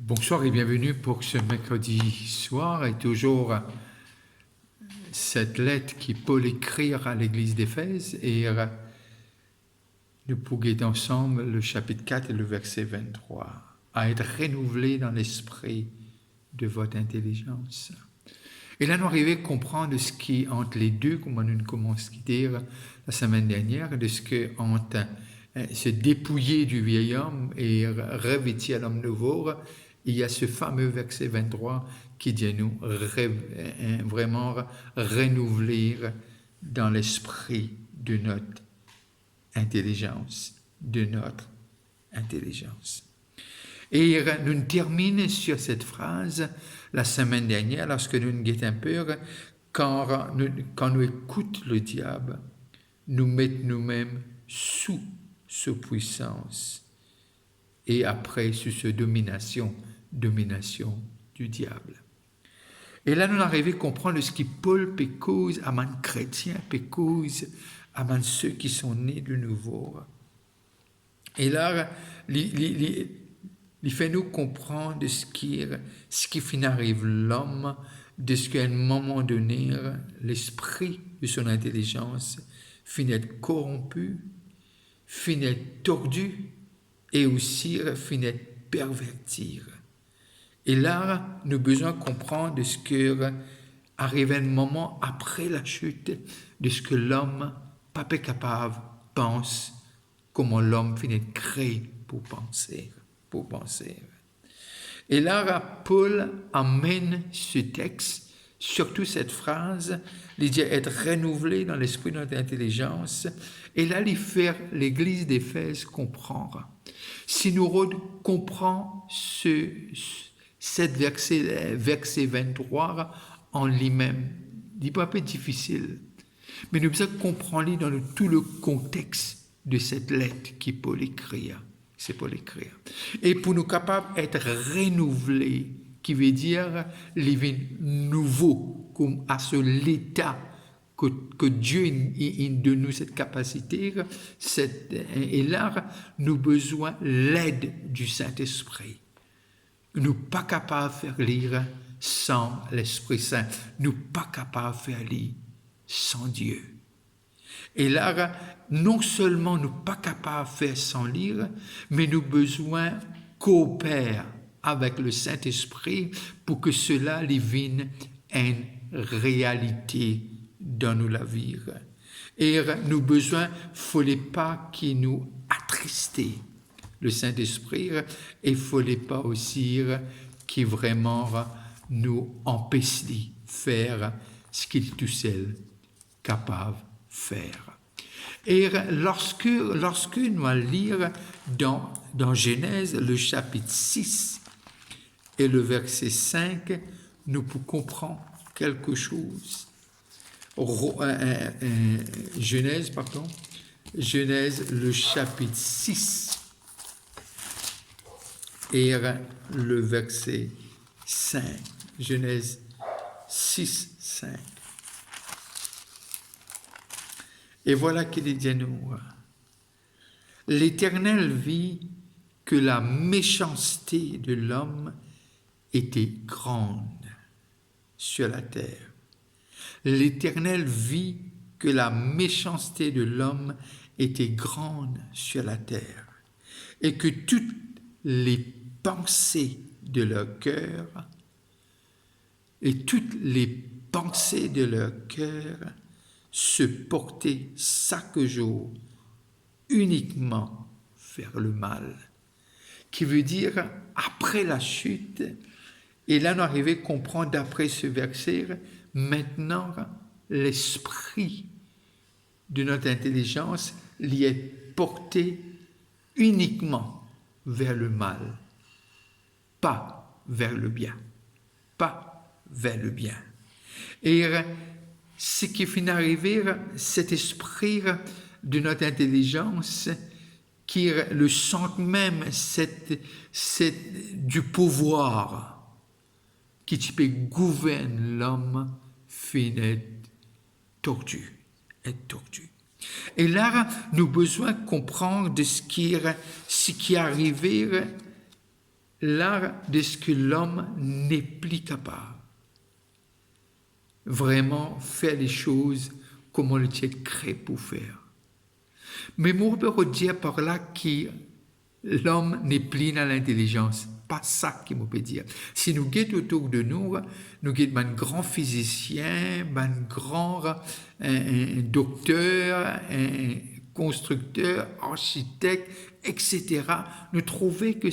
Bonsoir et bienvenue pour ce mercredi soir et toujours cette lettre qui Paul écrit à l'église d'Éphèse et nous pourrons ensemble le chapitre 4 et le verset 23 à être renouvelé dans l'esprit de votre intelligence. Et là nous arrivons à comprendre ce qui entre les deux, comme nous commençons à dire la semaine dernière, de ce que entre se dépouiller du vieil homme et revêtir l'homme nouveau. Il y a ce fameux verset 23 qui dit à nous vraiment renouveler dans l'esprit de notre intelligence, Et nous terminons sur cette phrase la semaine dernière lorsque nous nous guettons un peu, quand nous écoutons le diable, nous mettons nous-mêmes sous sa puissance et après sous sa domination du diable. Et là, nous arrivons à comprendre ce qui Paul peut cause à man chrétien, peut cause à man ceux qui sont nés de nouveau. Et là, il fait nous comprendre ce qui finit arrive l'homme, de ce qu'à un moment donné, l'esprit de son intelligence finit être corrompu, finit être tordu et aussi finit être pervertir. Et là, nous avons besoin de comprendre ce que arrive un moment après la chute, de ce que l'homme, pas capable, pense, comment l'homme finit de créer pour penser. Et là, Paul amène ce texte, surtout cette phrase, il dit être renouvelé dans l'esprit de notre intelligence. Et là, il fait l'église d'Éphèse comprendre. Si nous comprenons cette verset 23 en lui-même, il n'est pas un peu difficile, mais nous devons comprendre dans tout le contexte de cette lettre qui Paul écrit. C'est Paul écrire. Et pour nous capables d'être renouvelés, qui veut dire les nouveau, comme à ce l'état que Dieu a de nous cette capacité, et là, nous avons besoin de l'aide du Saint-Esprit. Nous ne sommes pas capables de faire lire sans l'Esprit Saint. Nous ne sommes pas capables de faire lire sans Dieu. Et là, non seulement nous ne sommes pas capables de faire sans lire, mais nous avons besoin de coopérer avec le Saint-Esprit pour que cela devienne une réalité dans nos vie. Et nous avons besoin, il ne fallait pas qu'il nous attriste le Saint-Esprit, et il ne fallait pas aussi qu'il vraiment nous empêche de faire ce qu'il est tout seul capable de faire. Et lorsque nous allons lire dans Genèse, le chapitre 6 et le verset 5, nous pouvons comprendre quelque chose. Genèse, le chapitre 6 et le verset 5. Genèse 6, 5. Et voilà qu'il dit à nous. L'Éternel vit que la méchanceté de l'homme était grande sur la terre. L'Éternel vit que la méchanceté de l'homme était grande sur la terre, et que toutes les pensées de leur cœur, se portaient chaque jour uniquement vers le mal. Qui veut dire, après la chute, et là nous arrivons à comprendre d'après ce verset, maintenant l'esprit de notre intelligence l'y est porté uniquement vers le mal, pas vers le bien. Et ce qui finit d'arriver, cet esprit de notre intelligence, qui le sent même du pouvoir qui peut gouverner l'homme, finit être tordu. Et là, nous avons besoin de comprendre de ce qui est arrivé l'art de ce que l'homme n'est plus capable. Vraiment faire les choses comme on le tient créé pour faire. Mais moi, je peux dire par là que l'homme n'est plus dans l'intelligence. Pas ça qui me peut dire. Si nous guettons autour de nous, nous guettons un grand physicien, un grand docteur, un constructeur, architecte, etc. Nous trouvons que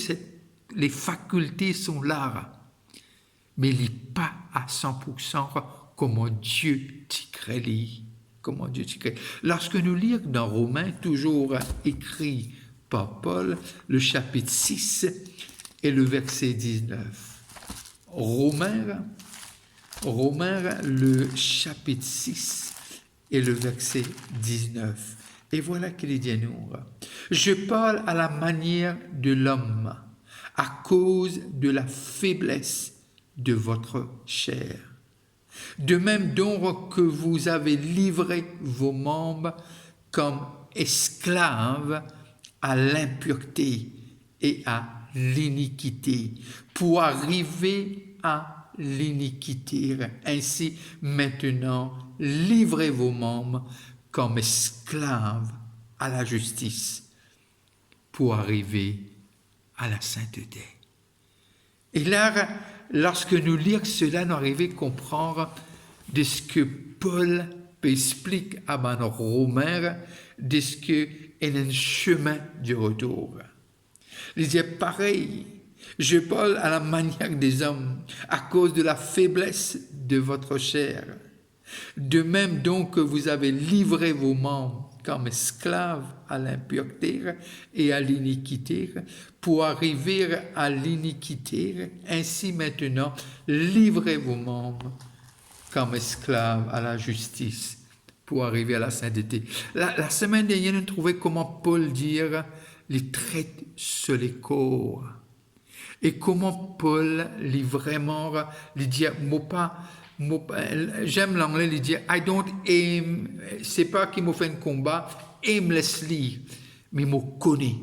les facultés sont là, mais il n'est pas à 100% comment Dieu t'y crée. Comment Dieu t'y crée. Lorsque nous lisons dans Romains, toujours écrit par Paul, le chapitre 6 et le verset 19. Romains, le chapitre 6 et le verset 19. Et voilà qu'il dit à nous. Je parle à la manière de l'homme, à cause de la faiblesse de votre chair. De même donc que vous avez livré vos membres comme esclaves à l'impureté et à l'iniquité, pour arriver à l'iniquité. Ainsi, maintenant, livrez vos membres comme esclaves à la justice, pour arriver à la sainteté. Et là, lorsque nous lisons cela, nous arrivons à comprendre de ce que Paul explique à nos Romains, de ce que est un chemin du retour. Il dit pareil, je parle à la manière des hommes, à cause de la faiblesse de votre chair. De même donc que vous avez livré vos membres comme esclaves à l'impureté et à l'iniquité, pour arriver à l'iniquité, ainsi maintenant, livrez vos membres comme esclaves à la justice, pour arriver à la sainteté. La semaine dernière, nous trouvons comment Paul dit les traite sur les corps. Et comment Paul lit vraiment, il dit, j'aime l'anglais, il dit, I don't aim, c'est pas qu'il me fait un combat aimlessly, mais me connaît,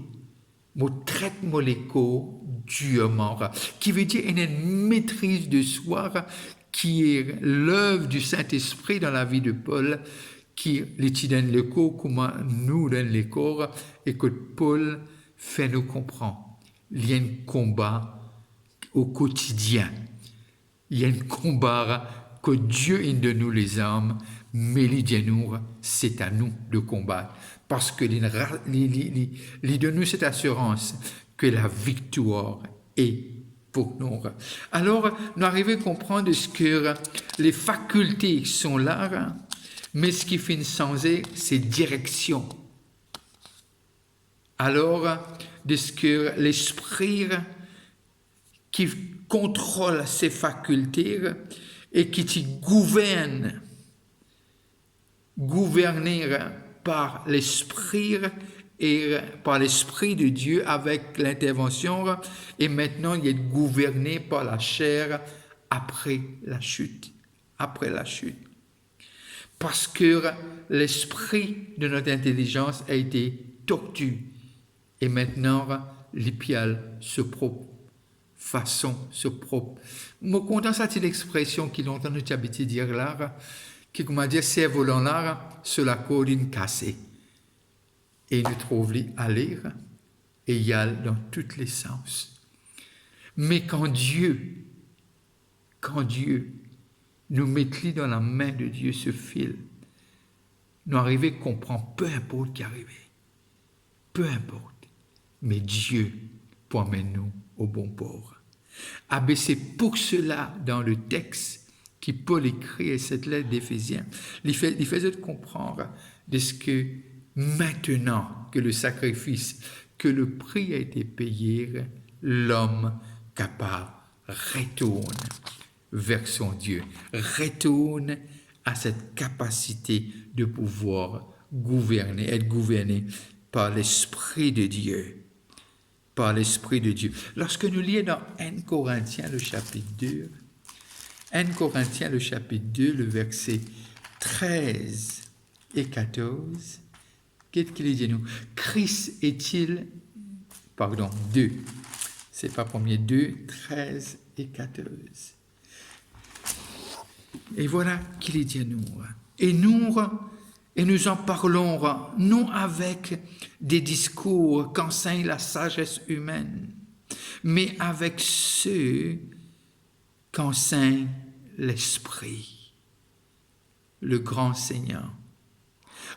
me traite les corps durement, qui veut dire une maîtrise de soi, qui est l'œuvre du Saint-Esprit dans la vie de Paul, qui donne le corps, comment nous donne les corps, et que Paul fait nous comprendre. Il y a un combat au quotidien. Il y a un combat que Dieu est de nous les hommes, mais il dit nous, c'est à nous de combattre. Parce que il de nous cette assurance que la victoire est pour nous. Alors, nous arrivons à comprendre ce que les facultés sont là, mais ce qui finit sans eux, c'est direction. Alors, de ce que l'esprit qui contrôle ces facultés et qui t'y gouverne, gouverné par l'esprit et par l'esprit de Dieu avec l'intervention, et maintenant il est gouverné par la chair après la chute. Après la chute. Parce que l'esprit de notre intelligence a été tordu. Et maintenant, l'hypial se propre, façon se propre. Je content ça, c'est l'expression qui longtemps nous habité dire là, qui comment dire, c'est volant là, sur la corde cassée. Et nous trouvons à lire, et il y a dans tous les sens. Mais quand Dieu nous met dans la main de Dieu ce fil, nous arrivons à comprendre, peu importe qui arrive, peu importe. Mais Dieu promène nous au bon port. Ah ben c'est pour cela, dans le texte qui Paul écrit cette lettre d'Éphésiens, il faisait comprendre de ce que maintenant que le sacrifice, que le prix a été payé, l'homme capable retourne vers son Dieu, retourne à cette capacité de pouvoir gouverner, être gouverné par l'Esprit de Dieu. Par l'Esprit de Dieu. Lorsque nous lisons dans 1 Corinthiens, le chapitre 2, 1 Corinthiens, le chapitre 2, le verset 13 et 14, qu'est-ce qu'il dit nous? Christ est-il, 2, C'est pas 1er 2, 13 et 14. Et voilà qu'il est dit à nous. Et nous en parlons non avec des discours qu'enseigne la sagesse humaine, mais avec ceux qu'enseigne l'Esprit, le grand Seigneur,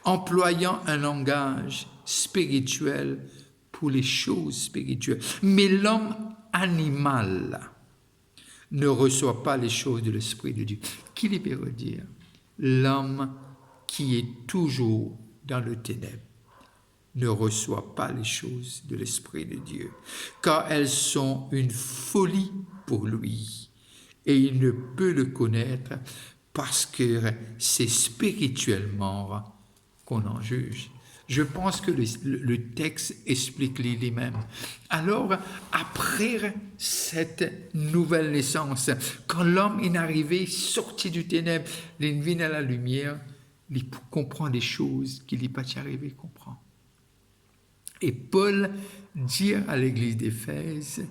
employant un langage spirituel pour les choses spirituelles. Mais l'homme animal ne reçoit pas les choses de l'Esprit de Dieu. Qui les peut dire? L'homme qui est toujours dans le ténèbre ne reçoit pas les choses de l'Esprit de Dieu, car elles sont une folie pour lui, et il ne peut le connaître parce que c'est spirituellement qu'on en juge. Je pense que le texte explique lui-même. Alors, après cette nouvelle naissance, quand l'homme est arrivé, sorti du ténèbre, il vient à la lumière, il comprend des choses qu'il n'est pas arrivé à comprendre. Et Paul dit à l'église d'Éphèse,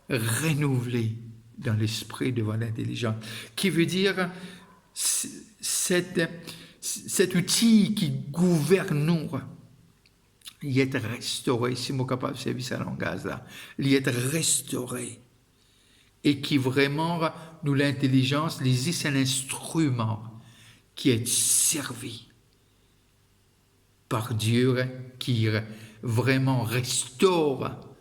renouvelé dans l'esprit devant l'intelligence, qui veut dire cet outil qui gouverne nous, il est restauré, si je suis capable de servir ce langage-là, il est restauré, et qui vraiment, nous l'intelligence, c'est un instrument qui est servi par Dieu, qui vraiment restaure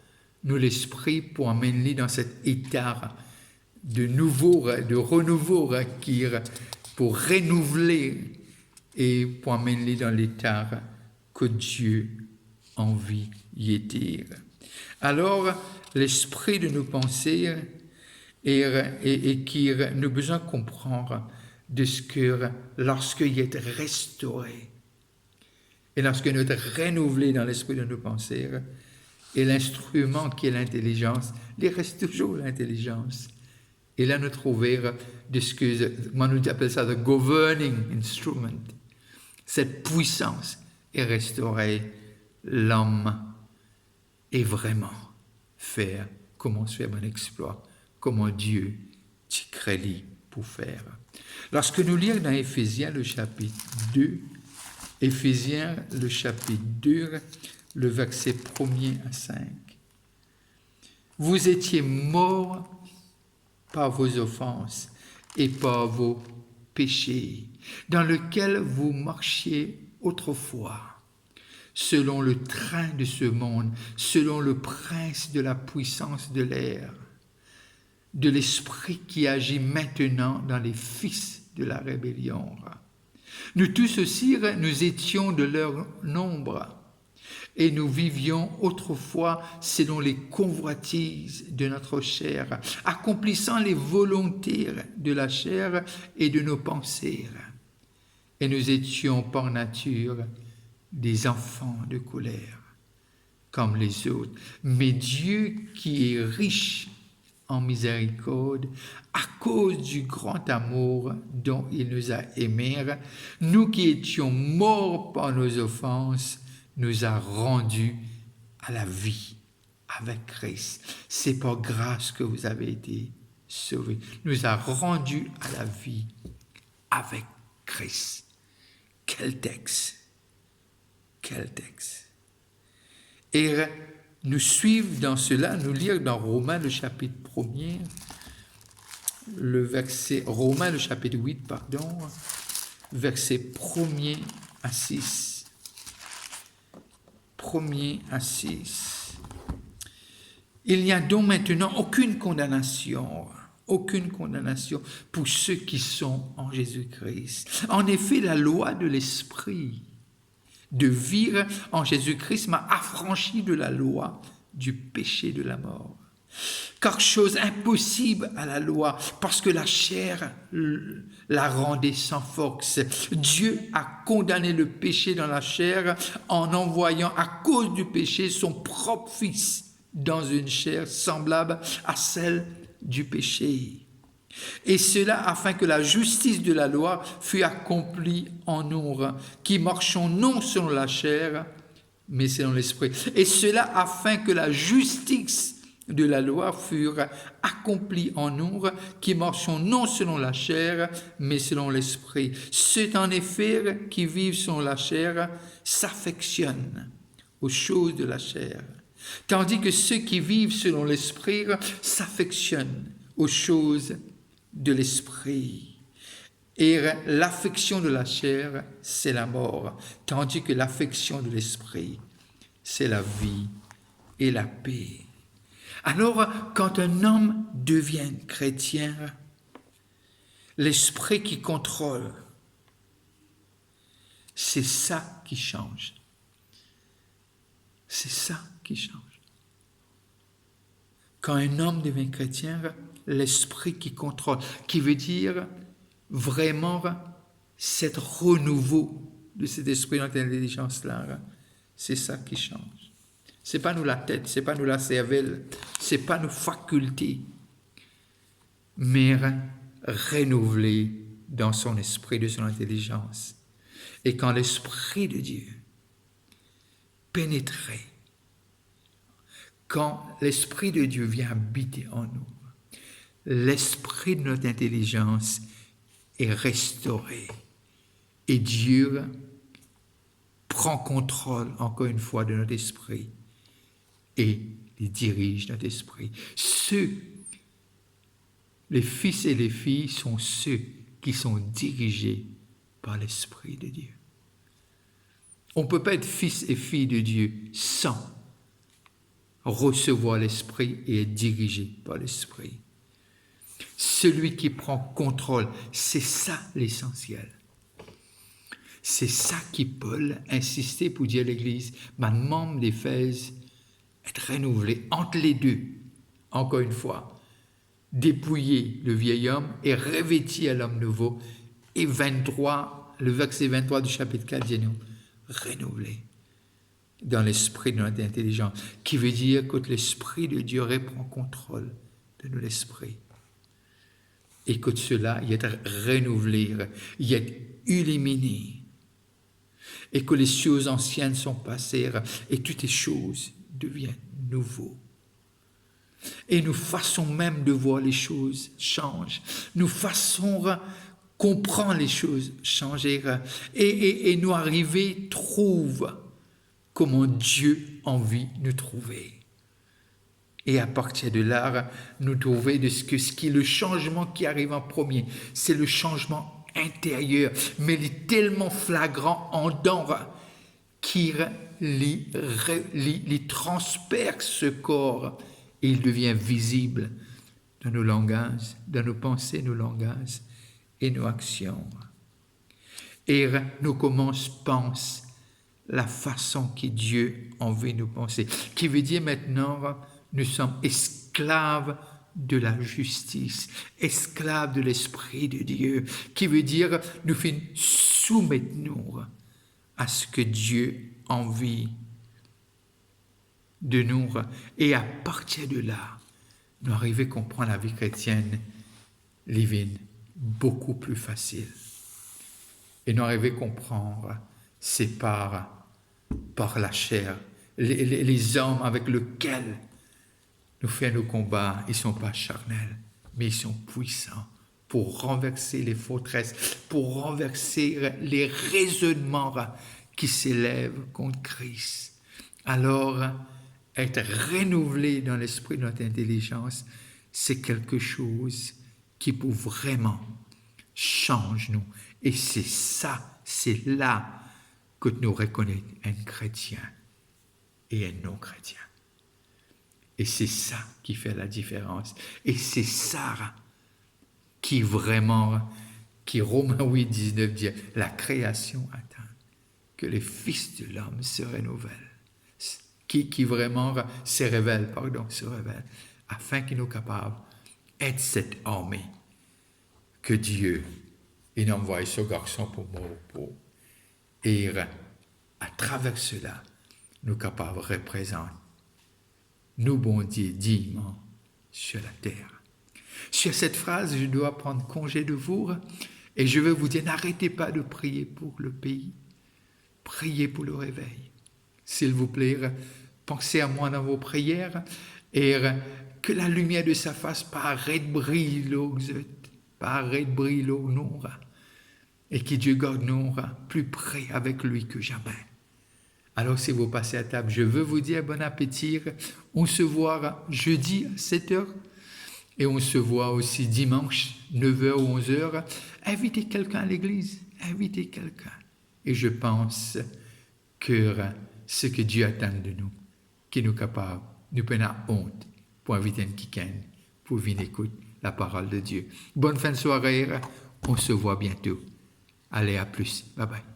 nous l'esprit pour amener dans cet état de renouveau, pour renouveler et pour amener dans l'état que Dieu envie y était. Alors, l'esprit de nos pensées et qui nous besoin de comprendre de ce que lorsqu'il est restauré et lorsque nous sommes renouvelés dans l'esprit de nos pensées, et l'instrument qui est l'intelligence, il reste toujours l'intelligence. Et là, nous trouvons de ce que, moi, nous appelons ça the governing instrument. Cette puissance est restaurée. L'homme est vraiment comment se faire un exploit, comment Dieu t'y crée pour faire. Lorsque nous lisons dans Éphésiens, le chapitre 2, Éphésiens, le chapitre 2, le verset 1er à 5. Vous étiez morts par vos offenses et par vos péchés, dans lesquels vous marchiez autrefois, selon le train de ce monde, selon le prince de la puissance de l'air, de l'esprit qui agit maintenant dans les fils de la rébellion. Nous tous aussi, nous étions de leur nombre, et nous vivions autrefois selon les convoitises de notre chair, accomplissant les volontés de la chair et de nos pensées. Et nous étions par nature des enfants de colère, comme les autres. Mais Dieu, qui est riche en miséricorde, à cause du grand amour dont il nous a aimés, nous qui étions morts par nos offenses, nous a rendus à la vie avec Christ. C'est par grâce que vous avez été sauvés. Nous a rendus à la vie avec Christ. Quel texte! Quel texte! Et nous suivre dans cela, nous lire dans Romains le chapitre 1er, Romains le chapitre 8, verset 1er à 6. 1er à 6. Il n'y a donc maintenant aucune condamnation pour ceux qui sont en Jésus-Christ. En effet, la loi de l'esprit de vivre en Jésus-Christ m'a affranchi de la loi du péché de la mort. Car chose impossible à la loi, parce que la chair la rendait sans force. Dieu a condamné le péché dans la chair en envoyant à cause du péché son propre Fils dans une chair semblable à celle du péché. Et cela afin que la justice de la loi fût accomplie en nous, qui marchons non selon la chair, mais selon l'esprit. Et cela afin que la justice de la loi furent accomplis en nous, qui marchons non selon la chair, mais selon l'esprit. Ceux en effet qui vivent selon la chair s'affectionnent aux choses de la chair, tandis que ceux qui vivent selon l'esprit s'affectionnent aux choses de l'esprit. Et l'affection de la chair, c'est la mort, tandis que l'affection de l'esprit, c'est la vie et la paix. Alors, quand un homme devient chrétien, l'esprit qui contrôle, c'est ça qui change. C'est ça qui change. Quand un homme devient chrétien, l'esprit qui contrôle, qui veut dire vraiment cet renouveau de cet esprit, notre intelligence-là, c'est ça qui change. C'est pas nous la tête, c'est pas nous la cervelle, c'est pas nos facultés, mais renouvelé dans son esprit, de son intelligence. Et quand l'esprit de Dieu pénétrait, quand l'esprit de Dieu vient habiter en nous, l'esprit de notre intelligence est restauré. Et Dieu prend contrôle, encore une fois, de notre esprit et il dirige notre esprit. Les fils et les filles sont ceux qui sont dirigés par l'Esprit de Dieu. On ne peut pas être fils et fille de Dieu sans recevoir l'Esprit et être dirigé par l'Esprit. Celui qui prend contrôle, c'est ça l'essentiel. C'est ça qui Paul insistait pour dire à l'Église, ma membre d'Éphèse, être renouvelé entre les deux, encore une fois, dépouiller le vieil homme et revêtir l'homme nouveau. Et 23, le verset 23 du chapitre 4 dit nous, renouvelé dans l'esprit de notre intelligence, qui veut dire que l'esprit de Dieu reprend contrôle de notre esprit. Et que cela y est renouvelé, y est éliminé. Et que les choses anciennes sont passées et toutes les choses deviennent nouveaux. Et nous façons même de voir les choses changer. Nous façons comprendre les choses changer. Et nous arriver trouve comment Dieu a envie de nous trouver. Et à partir de là, nous trouver de ce qui est le changement qui arrive en premier. C'est le changement intérieur, mais il est tellement flagrant en dedans qu'il transperce ce corps et il devient visible dans nos langages, dans nos pensées, nos langages et nos actions. Et nous pensent la façon que Dieu a envie de nous penser, qui veut dire maintenant nous sommes esclaves de la justice, esclaves de l'Esprit de Dieu, qui veut dire nous soumettons-nous à ce que Dieu a envie de nous. Et à partir de là, nous arrivons à comprendre la vie chrétienne, divine, beaucoup plus facile. Et nous arrivons à comprendre, c'est par la chair, les hommes avec lesquels nous faisons nos combats, ils ne sont pas charnels, mais ils sont puissants pour renverser les forteresses, pour renverser les raisonnements qui s'élèvent contre Christ. Alors, être renouvelé dans l'esprit de notre intelligence, c'est quelque chose qui peut vraiment changer nous. Et c'est ça, c'est là que nous reconnaissons un chrétien et un non-chrétien. Et c'est ça qui fait la différence. Et c'est ça qui vraiment, qui Romains 8, 19 dit, la création attend que les fils de l'homme se renouvellent. Qui vraiment se révèle, afin qu'ils soient capables d'être cette armée que Dieu il envoie ce garçon pour mourir. Et à travers cela, nous capables de représenter nous, bon Dieu, dignement sur la terre. Sur cette phrase, je dois prendre congé de vous et je vais vous dire, n'arrêtez pas de prier pour le pays. Priez pour le réveil. S'il vous plaît, pensez à moi dans vos prières Et que la lumière de sa face paraît briller, nous, et que Dieu garde nous plus près avec lui que jamais. Alors si vous passez à table, je veux vous dire bon appétit. On se voit jeudi à 7h et on se voit aussi dimanche 9h ou 11h. Invitez quelqu'un à l'église, invitez quelqu'un. Et je pense que ce que Dieu attend de nous, qui nous capable, nous prenons honte pour inviter quelqu'un, pour venir écouter la parole de Dieu. Bonne fin de soirée, on se voit bientôt. Allez, à plus. Bye bye.